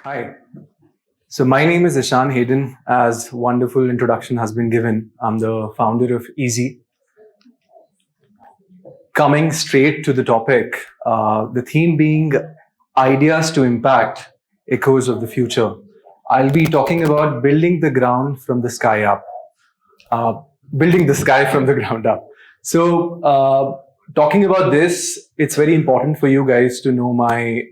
Hi. So my name is Ishan Haydn. As wonderful introduction has been given, I'm the founder of IZI. Coming straight to the topic, the theme being ideas to impact echoes of the future. I'll be talking about building the ground from the sky up, uh, building the sky from the ground up. So, talking about this, it's very important for you guys to know my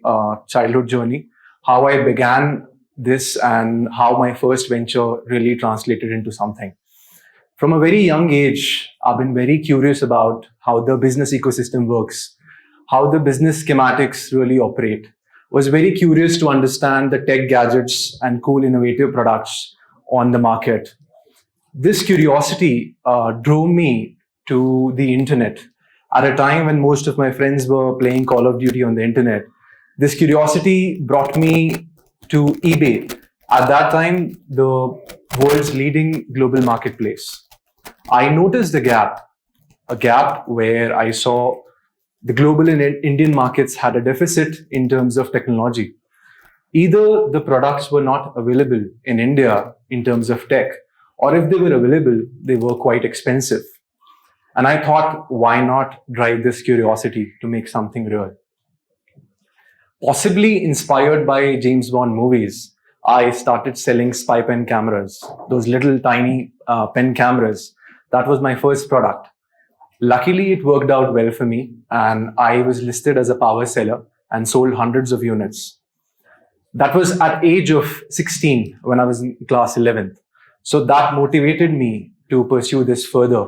childhood journey, how I began this, and how my first venture really translated into something. From a very young age, I've been very curious about how the business ecosystem works, how the business schematics really operate. Was very curious to understand the tech gadgets and cool innovative products on the market. This curiosity drove me to the internet at a time when most of my friends were playing Call of Duty on the internet. This curiosity brought me to eBay. At that time, the world's leading global marketplace. I noticed a gap where I saw the global and Indian markets had a deficit in terms of technology. Either the products were not available in India in terms of tech, or if they were available, they were quite expensive. And I thought, why not drive this curiosity to make something real? Possibly inspired by James Bond movies, I started selling spy pen cameras, those little tiny pen cameras. That was my first product. Luckily, it worked out well for me, and I was listed as a power seller and sold hundreds of units. That was at age of 16 when I was in class 11th. So that motivated me to pursue this further,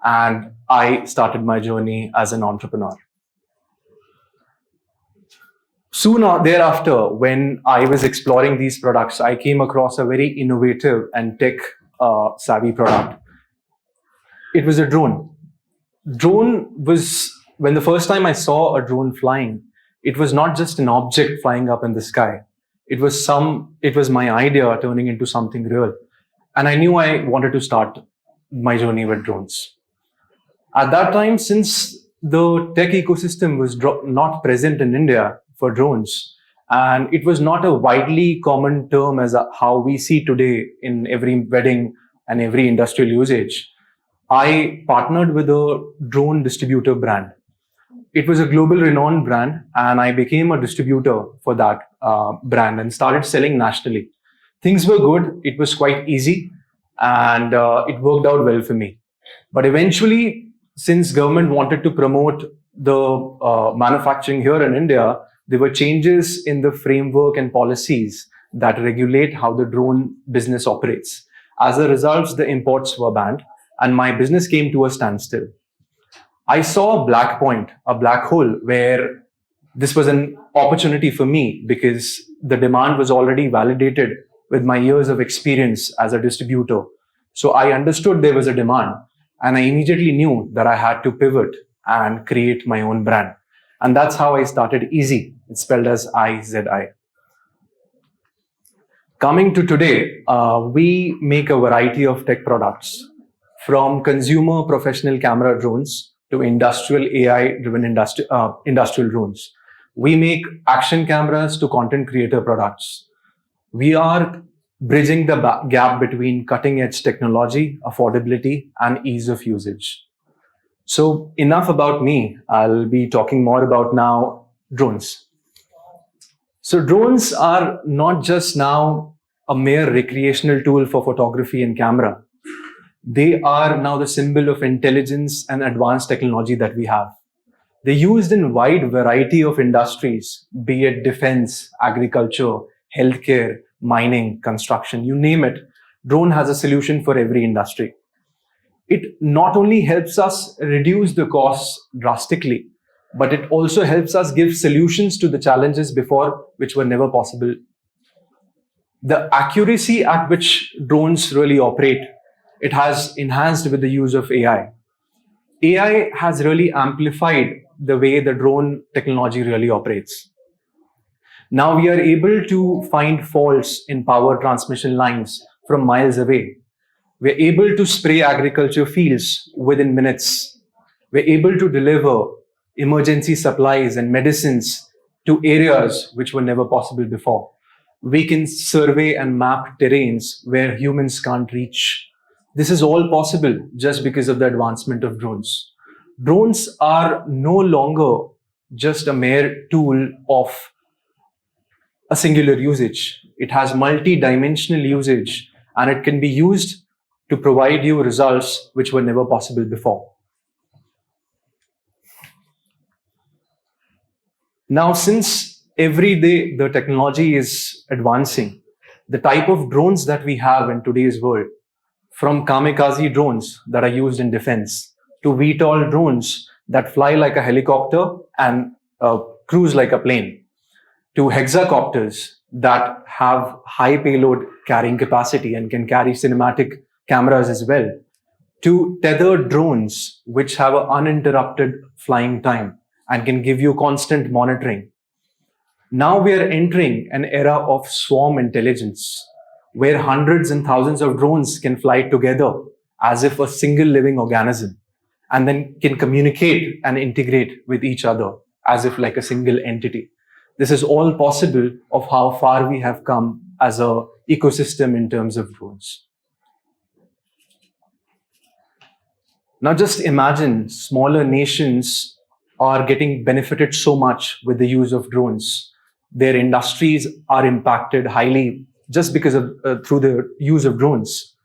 and I started my journey as an entrepreneur. Soon thereafter, when I was exploring these products, I came across a very innovative and tech savvy product. It was a drone. Drone was, when the first time I saw a drone flying, it was not just an object flying up in the sky. It was my idea turning into something real. And I knew I wanted to start my journey with drones. At that time, since the tech ecosystem was not present in India for drones, and it was not a widely common term as how we see today in every wedding and every industrial usage, I partnered with a drone distributor brand. It was a global renowned brand, and I became a distributor for that brand and started selling nationally. Things were good. It was quite easy, and it worked out well for me. But eventually, since government wanted to promote the manufacturing here in India, there were changes in the framework and policies that regulate how the drone business operates. As a result, the imports were banned, and my business came to a standstill. I saw a black point, a black hole, where this was an opportunity for me because the demand was already validated with my years of experience as a distributor. So I understood there was a demand, and I immediately knew that I had to pivot and create my own brand. And that's how I started IZI. It's spelled as IZI. Coming to today, we make a variety of tech products, from consumer professional camera drones to industrial AI-driven industrial drones. We make action cameras to content creator products. We are bridging the gap between cutting-edge technology, affordability, and ease of usage. So enough about me. I'll be talking more about now drones. So drones are not just now a mere recreational tool for photography and camera. They are now the symbol of intelligence and advanced technology that we have. They're used in a wide variety of industries, be it defense, agriculture, healthcare, mining, construction, you name it. Drone has a solution for every industry. It not only helps us reduce the costs drastically, but it also helps us give solutions to the challenges before which were never possible. The accuracy at which drones really operate, it has enhanced with the use of AI. AI has really amplified the way the drone technology really operates. Now we are able to find faults in power transmission lines from miles away. We're able to spray agriculture fields within minutes. We're able to deliver emergency supplies and medicines to areas which were never possible before. We can survey and map terrains where humans can't reach. This is all possible just because of the advancement of drones. Drones are no longer just a mere tool of a singular usage. It has multi-dimensional usage, and it can be used to provide you results which were never possible before. Now, since every day the technology is advancing, the type of drones that we have in today's world, from kamikaze drones that are used in defense to VTOL drones that fly like a helicopter and cruise like a plane, to hexacopters that have high payload carrying capacity and can carry cinematic cameras as well, to tethered drones which have an uninterrupted flying time and can give you constant monitoring. Now we are entering an era of swarm intelligence, where hundreds and thousands of drones can fly together as if a single living organism, and then can communicate and integrate with each other as if like a single entity. This is all possible of how far we have come as an ecosystem in terms of drones. Now just imagine smaller nations are getting benefited so much with the use of drones. Their industries are impacted highly just because of through the use of drones.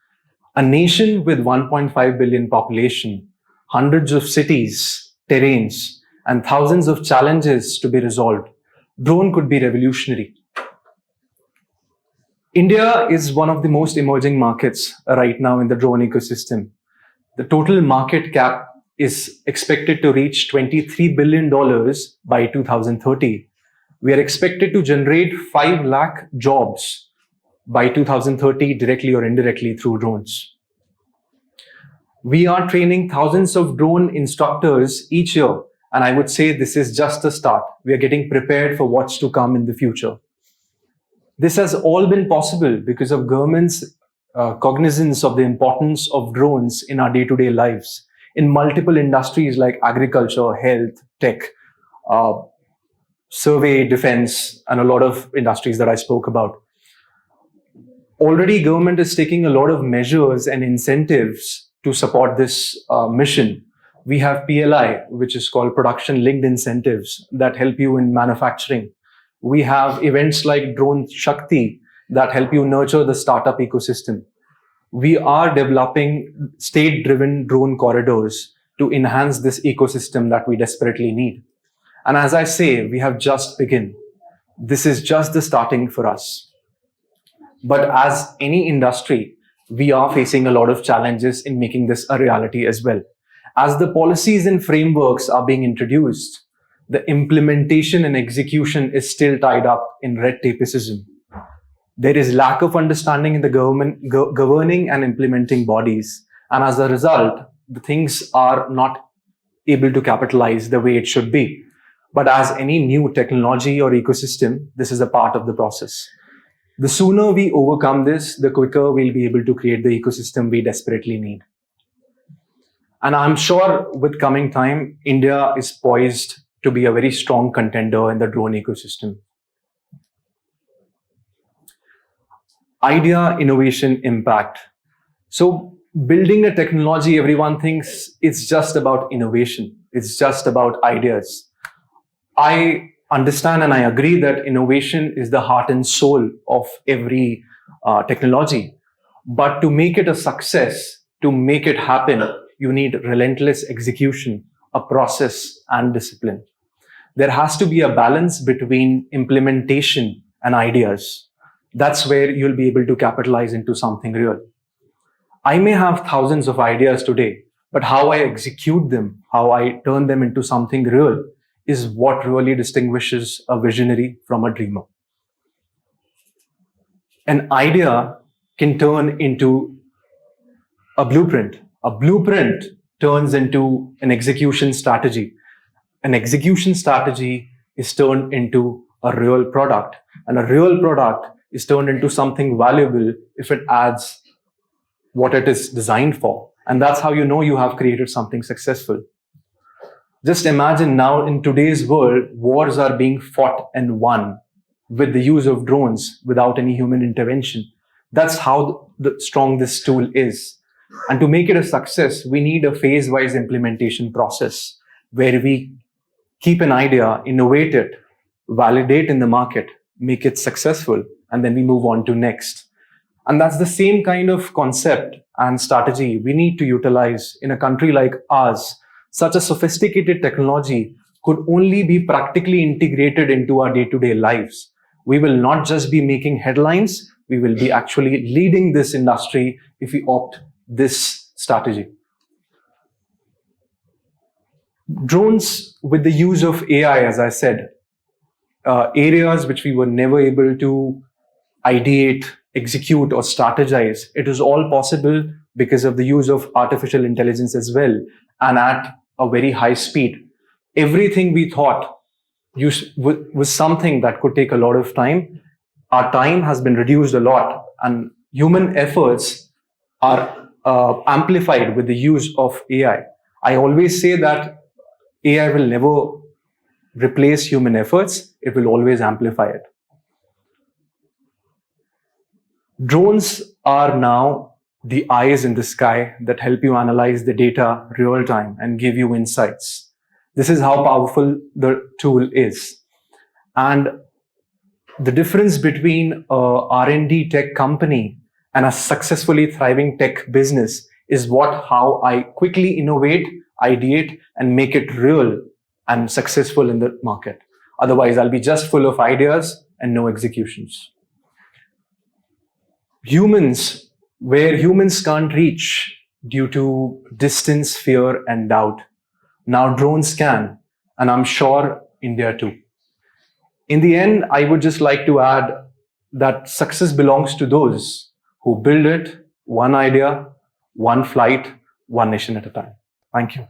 A nation with 1.5 billion population, hundreds of cities, terrains, and thousands of challenges to be resolved, drone could be revolutionary. India is one of the most emerging markets right now in the drone ecosystem. The total market cap is expected to reach $23 billion by 2030. We are expected to generate 5 lakh jobs by 2030 directly or indirectly through drones. We are training thousands of drone instructors each year, and I would say this is just the start. We are getting prepared for what's to come in the future. This has all been possible because of government's cognizance of the importance of drones in our day-to-day lives in multiple industries like agriculture, health, tech, survey, defense, and a lot of industries that I spoke about. Already, government is taking a lot of measures and incentives to support this mission. We have PLI, which is called Production Linked Incentives, that help you in manufacturing. We have events like Drone Shakti that help you nurture the startup ecosystem. We are developing state-driven drone corridors to enhance this ecosystem that we desperately need. And as I say, we have just begun. This is just the starting for us. But as any industry, we are facing a lot of challenges in making this a reality as well. As the policies and frameworks are being introduced, the implementation and execution is still tied up in red tapeism. There is lack of understanding in the governing and implementing bodies. And as a result, the things are not able to capitalize the way it should be. But as any new technology or ecosystem, this is a part of the process. The sooner we overcome this, the quicker we'll be able to create the ecosystem we desperately need. And I'm sure with coming time, India is poised to be a very strong contender in the drone ecosystem. Idea, innovation, impact. So building a technology, everyone thinks it's just about innovation. It's just about ideas. I understand and I agree that innovation is the heart and soul of every technology. But to make it a success, to make it happen, you need relentless execution, a process, and discipline. There has to be a balance between implementation and ideas. That's where you'll be able to capitalize into something real. I may have thousands of ideas today, but how I execute them, how I turn them into something real, is what really distinguishes a visionary from a dreamer. An idea can turn into a blueprint. A blueprint turns into an execution strategy. An execution strategy is turned into a real product. And a real product is turned into something valuable if it adds what it is designed for. And that's how you know you have created something successful. Just imagine now in today's world, wars are being fought and won with the use of drones without any human intervention. That's how strong this tool is. And to make it a success, we need a phase-wise implementation process where we keep an idea, innovate it, validate in the market, make it successful, and then we move on to next. And that's the same kind of concept and strategy we need to utilize in a country like ours. Such a sophisticated technology could only be practically integrated into our day-to-day lives. We will not just be making headlines, we will be actually leading this industry if we opt this strategy. Drones, with the use of AI, as I said, areas which we were never able to ideate, execute, or strategize, it is all possible because of the use of artificial intelligence as well, and at a very high speed. Everything we thought was something that could take a lot of time. Our time has been reduced a lot, and human efforts are amplified with the use of AI. I always say that AI will never replace human efforts, it will always amplify it. Drones are now the eyes in the sky that help you analyze the data real time and give you insights. This is how powerful the tool is. And the difference between a R&D tech company and a successfully thriving tech business is how I quickly innovate, ideate, and make it real and successful in the market. Otherwise, I'll be just full of ideas and no executions. Humans, where humans can't reach due to distance, fear, and doubt, now drones can, and I'm sure India too. In the end, I would just like to add that success belongs to those who build it one idea, one flight, one nation at a time. Thank you.